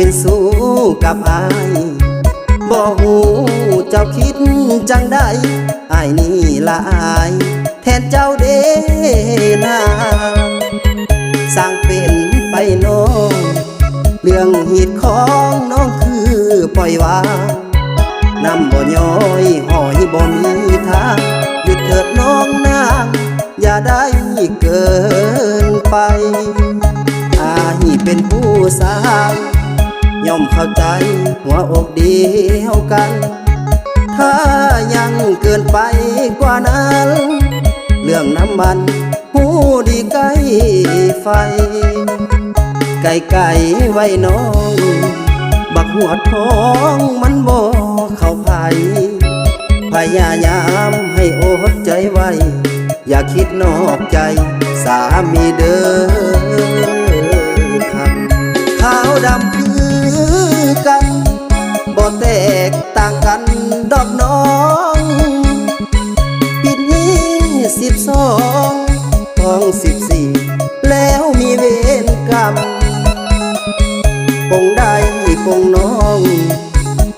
เป็นสู้กับอายบ่หูเจ้าคิดจังได้อายนี่ละอายแทนเจ้าเด้นาสร้างเป็นไปน้องเรื่องหีดของน้องคือปล่อยวางน้ำบ่ย้อยหอยบ่มีทางหยุดเถิดน้องนางอย่าได้เกินไปอายเป็นผู้สร้างย่อมเข้าใจหัวอกเดียวกันถ้ายังเกินไปกว่านั้นเรื่องน้ำมันหูดีใกล้ไฟไก่ไว้น้องบักหัวท้องมันบ่เข้าไผ่พยายามให้อดใจไว้อย่าคิดนอกใจสามีเด้อคำขาวดำคือกันบ่แตกต่างกันดอกน้องปิด22ท้อง14แล้วมีเวรกรรมปงได้ปงน้อง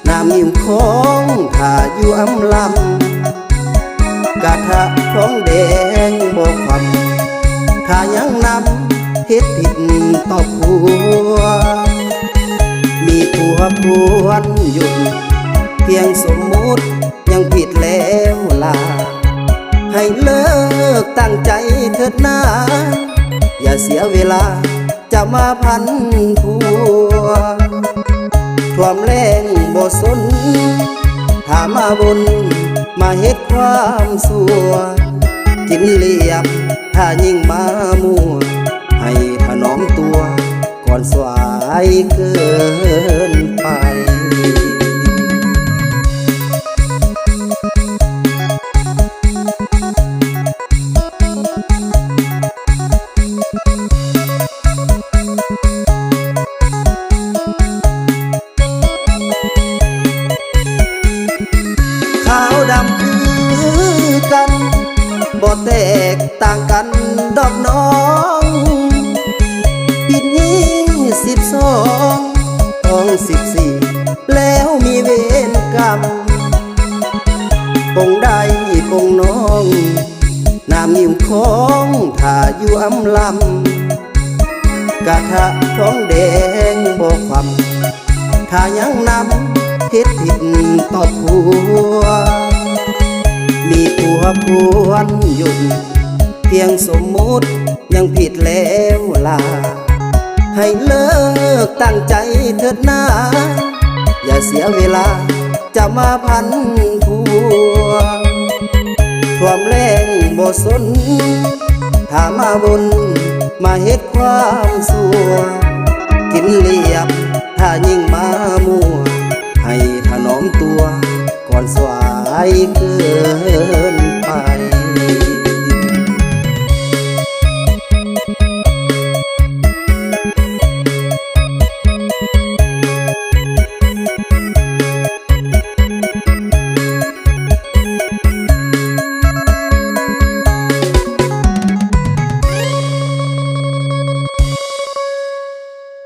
น้ำยิ้มของถ้าอยู่อำลำกะทะท้องแดงบ่ความถ้ายังนำเฮ็ดผิดต่อผัวมีผัวพวนหยุดเพียงสมมุติยังผิดแล้วล่ะให้เลิกตั้งใจเถิดนาอย่าเสียเวลาจะมาพันผัวความแรงบ่สนถ้ามาบนมาเฮ็ดความสัวกินเหลี่ยมถ้ายิ่งมามัวให้ถนอมตัวก่อนสวายเกินไปขาวดำคือกันบ่แตกต่างกันดอกน้องปิด22ท้อง14แล้วมีเวรกรรมปงได้ปงน้องน้ำยิ้มของถ้าอยู่อำลำกะทะท้องแดงบ่ความถ้ายังนำเฮ็ดผิดต่อผัวมีผัวพวนหยุดเพียงสมมุติยังผิดแล้วล่ะให้เลิกตั้งใจเถิดนาอย่าเสียเวลาจะมาพันผัวความแรงบ่สนถ้ามาบนมาเฮ็ดความสัวกินเหลี่ยมถ้ายิ่งมามัวให้ถนอมตัวก่อนสวายเกิน